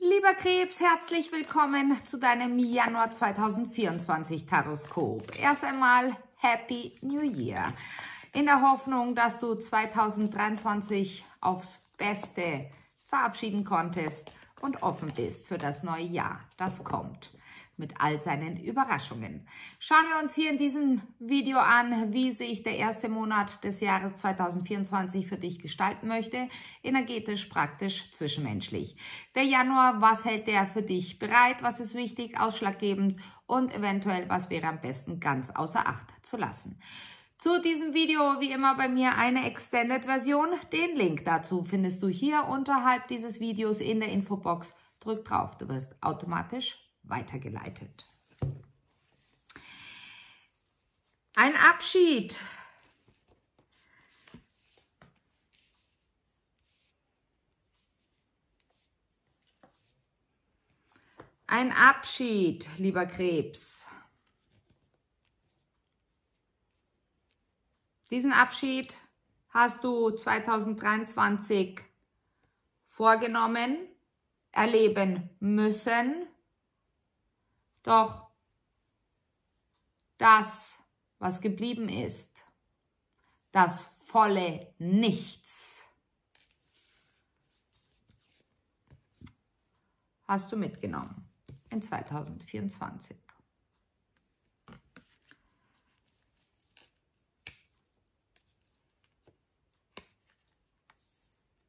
Lieber Krebs, herzlich willkommen zu deinem Januar 2024 Taroskop. Erst einmal Happy New Year. In der Hoffnung, dass du 2023 aufs Beste verabschieden konntest und offen bist für das neue Jahr, das kommt. Mit all seinen Überraschungen. Schauen wir uns hier in diesem Video an, wie sich der erste Monat des Jahres 2024 für dich gestalten möchte. Energetisch, praktisch, zwischenmenschlich. Der Januar, was hält der für dich bereit? Was ist wichtig, ausschlaggebend und eventuell, was wäre am besten ganz außer Acht zu lassen? Zu diesem Video wie immer bei mir eine Extended-Version. Den Link dazu findest du hier unterhalb dieses Videos in der Infobox. Drück drauf, du wirst automatisch weitergeleitet. Ein Abschied. Ein Abschied, lieber Krebs. Diesen Abschied hast du 2023 vorgenommen, erleben müssen. Doch das, was geblieben ist, das volle Nichts, hast du mitgenommen in 2024.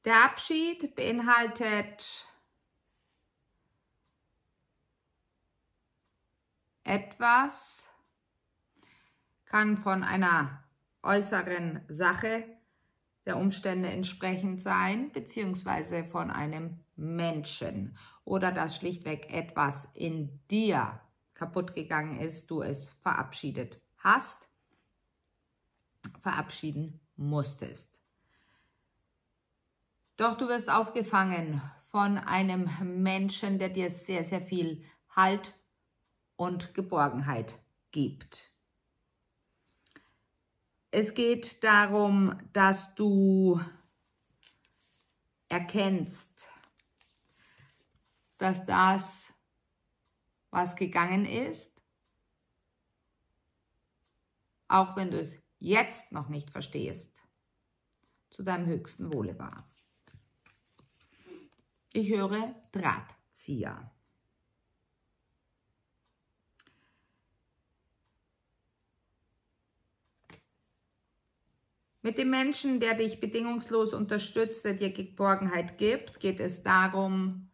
Der Abschied beinhaltet etwas, kann von einer äußeren Sache der Umstände entsprechend sein, beziehungsweise von einem Menschen oder dass schlichtweg etwas in dir kaputt gegangen ist, du es verabschiedet hast, verabschieden musstest. Doch du wirst aufgefangen von einem Menschen, der dir sehr, sehr viel Halt und Geborgenheit gibt. Es geht darum, dass du erkennst, dass das, was gegangen ist, auch wenn du es jetzt noch nicht verstehst, zu deinem höchsten Wohle war. Ich höre Drahtzieher. Mit dem Menschen, der dich bedingungslos unterstützt, der dir Geborgenheit gibt, geht es darum,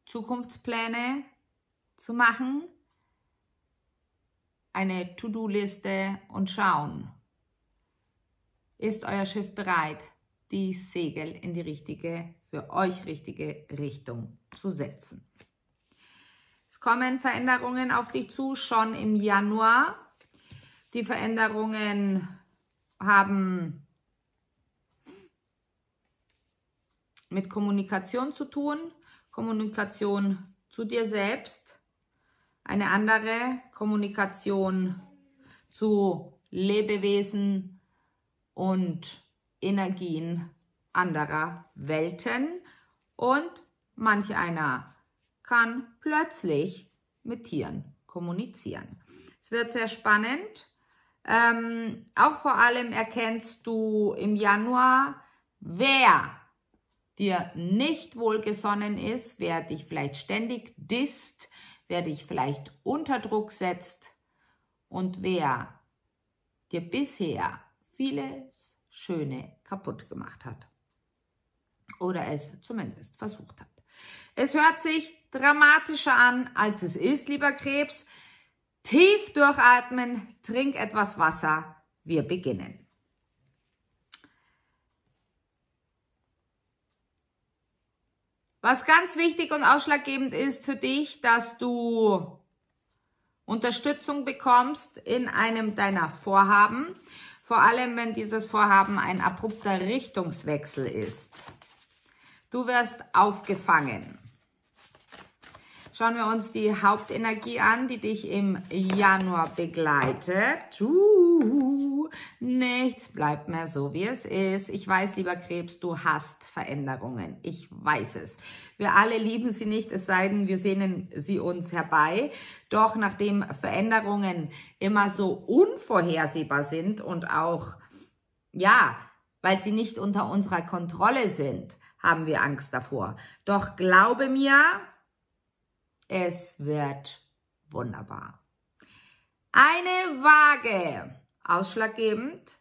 Zukunftspläne zu machen, eine To-Do-Liste und schauen, ist euer Schiff bereit, die Segel in die richtige, für euch richtige Richtung zu setzen. Es kommen Veränderungen auf dich zu, schon im Januar. Die Veränderungen haben mit Kommunikation zu tun, Kommunikation zu dir selbst, eine andere Kommunikation zu Lebewesen und Energien anderer Welten und manch einer kann plötzlich mit Tieren kommunizieren. Es wird sehr spannend. Auch vor allem erkennst du im Januar, wer dir nicht wohlgesonnen ist, wer dich vielleicht ständig disst, wer dich vielleicht unter Druck setzt und wer dir bisher vieles Schöne kaputt gemacht hat. Oder es zumindest versucht hat. Es hört sich dramatischer an, als es ist, lieber Krebs. Tief durchatmen, trink etwas Wasser, wir beginnen. Was ganz wichtig und ausschlaggebend ist für dich, dass du Unterstützung bekommst in einem deiner Vorhaben, vor allem wenn dieses Vorhaben ein abrupter Richtungswechsel ist. Du wirst aufgefangen. Schauen wir uns die Hauptenergie an, die dich im Januar begleitet. Nichts bleibt mehr so, wie es ist. Ich weiß, lieber Krebs, du hast Veränderungen. Ich weiß es. Wir alle lieben sie nicht, es sei denn, wir sehnen sie uns herbei. Doch nachdem Veränderungen immer so unvorhersehbar sind und auch, ja, weil sie nicht unter unserer Kontrolle sind, haben wir Angst davor. Doch glaube mir, es wird wunderbar. Eine Waage, ausschlaggebend,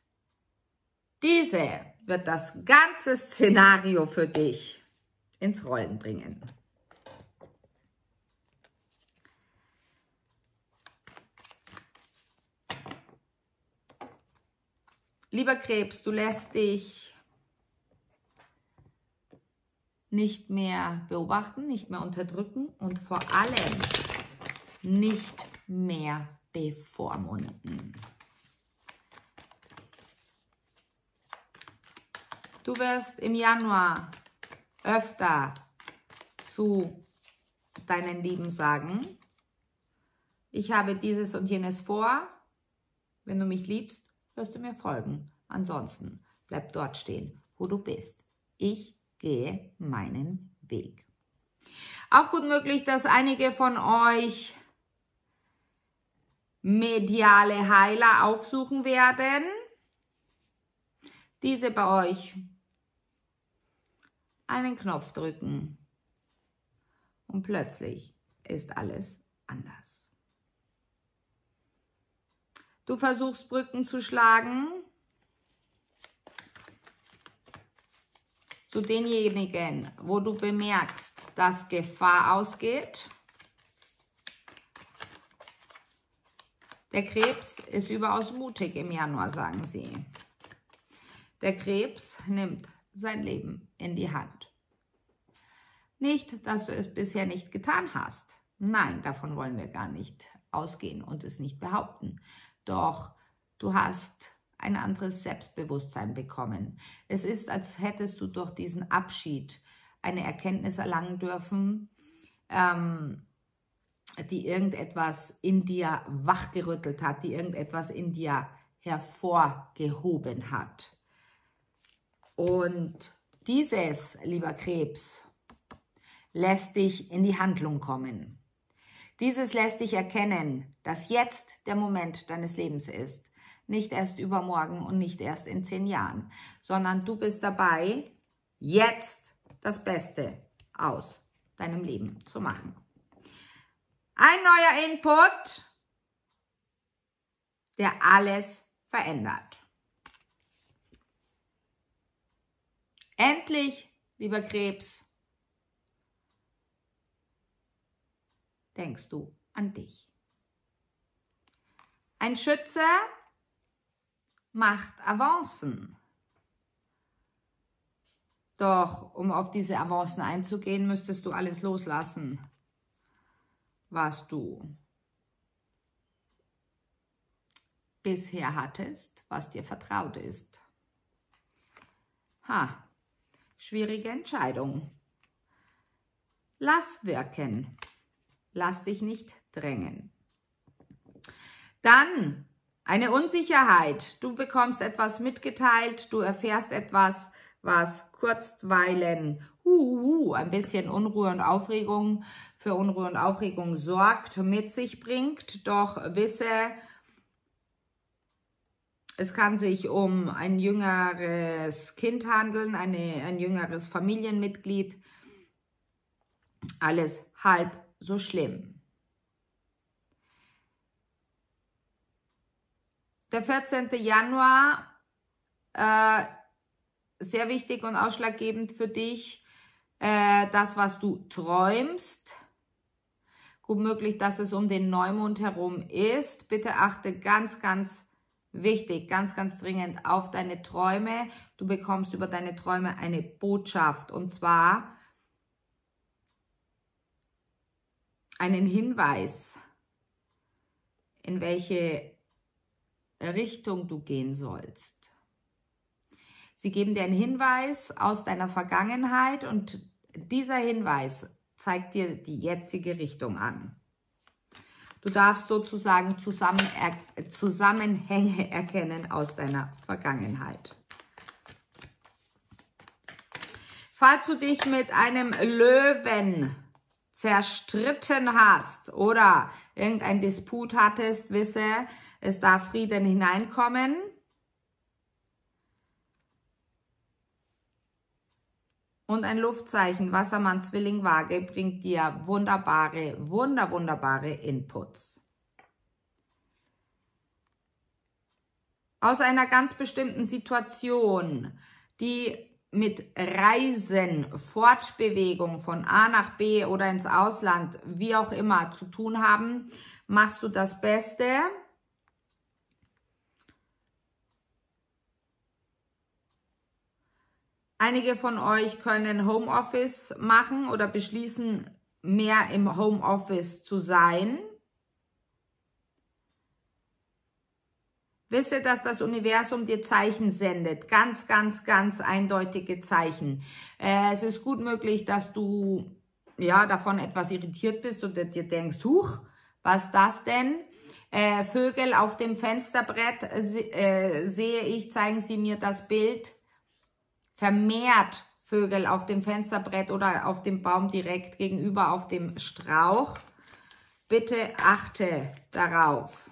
diese wird das ganze Szenario für dich ins Rollen bringen. Lieber Krebs, du lässt dich nicht mehr beobachten, nicht mehr unterdrücken und vor allem nicht mehr bevormunden. Du wirst im Januar öfter zu deinen Lieben sagen, ich habe dieses und jenes vor, wenn du mich liebst, wirst du mir folgen. Ansonsten bleib dort stehen, wo du bist. Ich gehe meinen Weg. Auch gut möglich, dass einige von euch mediale Heiler aufsuchen werden, diese bei euch einen Knopf drücken und plötzlich ist alles anders. Du versuchst Brücken zu schlagen zu denjenigen, wo du bemerkst, dass Gefahr ausgeht. Der Krebs ist überaus mutig im Januar, sagen sie. Der Krebs nimmt sein Leben in die Hand. Nicht, dass du es bisher nicht getan hast. Nein, davon wollen wir gar nicht ausgehen und es nicht behaupten. Doch du hast ein anderes Selbstbewusstsein bekommen. Es ist, als hättest du durch diesen Abschied eine Erkenntnis erlangen dürfen, die irgendetwas in dir wachgerüttelt hat, die irgendetwas in dir hervorgehoben hat. Und dieses, lieber Krebs, lässt dich in die Handlung kommen. Dieses lässt dich erkennen, dass jetzt der Moment deines Lebens ist. Nicht erst übermorgen und nicht erst in 10 Jahren, sondern du bist dabei, jetzt das Beste aus deinem Leben zu machen. Ein neuer Input, der alles verändert. Endlich, lieber Krebs, denkst du an dich. Ein Schütze macht Avancen. Doch um auf diese Avancen einzugehen, müsstest du alles loslassen, was du bisher hattest, was dir vertraut ist. Schwierige Entscheidung. Lass wirken. Lass dich nicht drängen. Dann eine Unsicherheit. Du bekommst etwas mitgeteilt, du erfährst etwas, was kurzweilen ein bisschen Unruhe und Aufregung für Unruhe und Aufregung sorgt, mit sich bringt. Doch wisse, es kann sich um ein jüngeres Kind handeln, ein jüngeres Familienmitglied. Alles halb so schlimm. Der 14. Januar, sehr wichtig und ausschlaggebend für dich, das, was du träumst. Gut möglich, dass es um den Neumond herum ist. Bitte achte ganz, ganz wichtig, ganz, ganz dringend auf deine Träume. Du bekommst über deine Träume eine Botschaft, und zwar einen Hinweis, in welche Richtung du gehen sollst. Sie geben dir einen Hinweis aus deiner Vergangenheit und dieser Hinweis zeigt dir die jetzige Richtung an. Du darfst sozusagen Zusammenhänge erkennen aus deiner Vergangenheit. Falls du dich mit einem Löwen zerstritten hast oder irgendein Disput hattest, wisse, es darf Frieden hineinkommen. Und ein Luftzeichen, Wassermann, Zwilling, Waage, bringt dir wunderbare, wunderbare Inputs. Aus einer ganz bestimmten Situation, die mit Reisen, Fortbewegung von A nach B oder ins Ausland, wie auch immer, zu tun haben, machst du das Beste. Einige von euch können Homeoffice machen oder beschließen, mehr im Homeoffice zu sein. Wisse, dass das Universum dir Zeichen sendet. Ganz, ganz, ganz eindeutige Zeichen. Es ist gut möglich, dass du ja davon etwas irritiert bist und dir denkst, huch, was ist das denn? Vögel auf dem Fensterbrett sehe ich, zeigen sie mir das Bild. Vermehrt Vögel auf dem Fensterbrett oder auf dem Baum direkt gegenüber auf dem Strauch. Bitte achte darauf.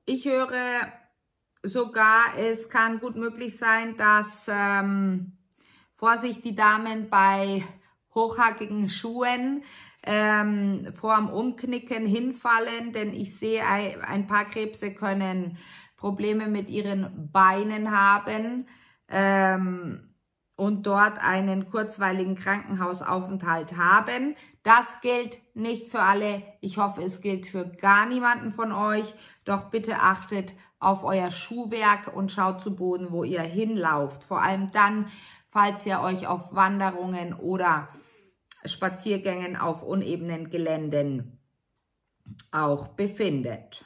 Ich höre sogar, es kann gut möglich sein, dass, Vorsicht, die Damen bei hochhackigen Schuhen vorm Umknicken hinfallen, denn ich sehe, ein paar Krebse können Probleme mit ihren Beinen haben und dort einen kurzweiligen Krankenhausaufenthalt haben. Das gilt nicht für alle. Ich hoffe, es gilt für gar niemanden von euch. Doch bitte achtet auf euer Schuhwerk und schaut zu Boden, wo ihr hinlauft. Vor allem dann, falls ihr euch auf Wanderungen oder Spaziergängen auf unebenen Geländen auch befindet.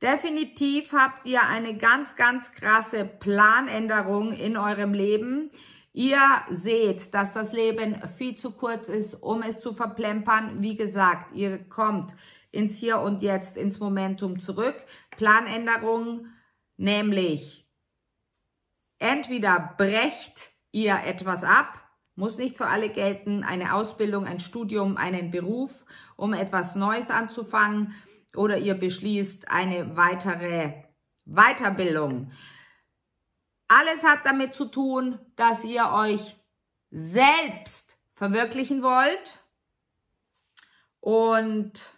Definitiv habt ihr eine ganz, ganz krasse Planänderung in eurem Leben. Ihr seht, dass das Leben viel zu kurz ist, um es zu verplempern. Wie gesagt, ihr kommt ins Hier und Jetzt, ins Momentum zurück. Planänderung, nämlich entweder brecht ihr etwas ab, muss nicht für alle gelten, eine Ausbildung, ein Studium, einen Beruf, um etwas Neues anzufangen, oder ihr beschließt eine weitere Weiterbildung. Alles hat damit zu tun, dass ihr euch selbst verwirklichen wollt. Und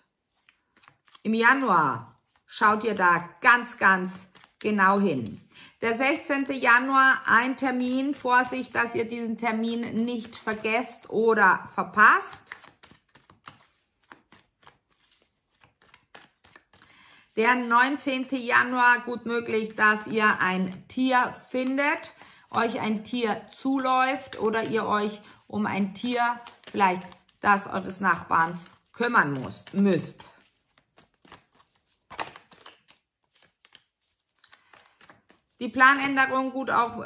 im Januar schaut ihr da ganz, ganz genau hin. Der 16. Januar, ein Termin. Vorsicht, dass ihr diesen Termin nicht vergesst oder verpasst. Der 19. Januar, gut möglich, dass ihr ein Tier findet, euch ein Tier zuläuft oder ihr euch um ein Tier, vielleicht das eures Nachbarns, kümmern müsst. Die Planänderung, gut auch,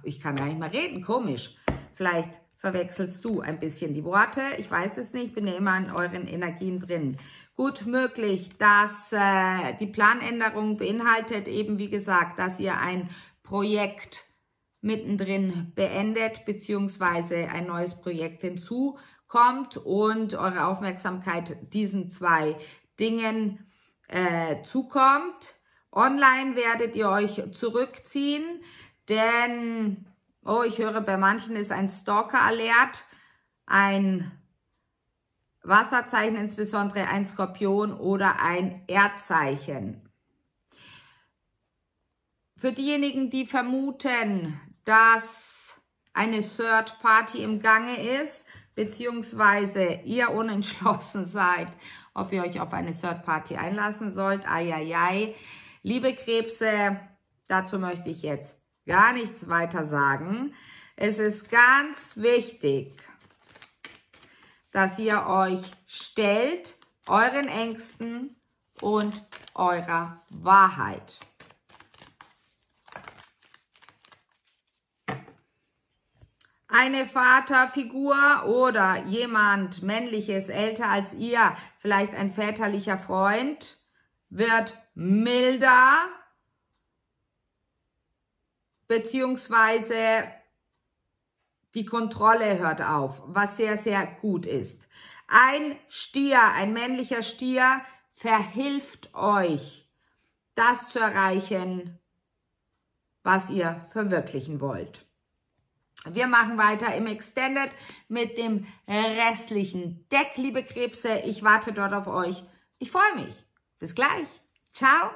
ich kann gar nicht mehr reden, komisch. Vielleicht verwechselst du ein bisschen die Worte, ich weiß es nicht, bin ja immer in euren Energien drin. Gut möglich, dass die Planänderung beinhaltet eben, wie gesagt, dass ihr ein Projekt mittendrin beendet, beziehungsweise ein neues Projekt hinzukommt und eure Aufmerksamkeit diesen zwei Dingen zukommt. Online werdet ihr euch zurückziehen, denn, oh, ich höre, bei manchen ist ein Stalker-Alert, ein Wasserzeichen, insbesondere ein Skorpion oder ein Erdzeichen. Für diejenigen, die vermuten, dass eine Third Party im Gange ist, beziehungsweise ihr unentschlossen seid, ob ihr euch auf eine Third Party einlassen sollt, ai. Liebe Krebse, dazu möchte ich jetzt gar nichts weiter sagen. Es ist ganz wichtig, dass ihr euch stellt, euren Ängsten und eurer Wahrheit. Eine Vaterfigur oder jemand Männliches älter als ihr, vielleicht ein väterlicher Freund, wird milder, beziehungsweise die Kontrolle hört auf, was sehr, sehr gut ist. Ein Stier, ein männlicher Stier verhilft euch, das zu erreichen, was ihr verwirklichen wollt. Wir machen weiter im Extended mit dem restlichen Deck, liebe Krebse. Ich warte dort auf euch. Ich freue mich. Bis gleich. Ciao.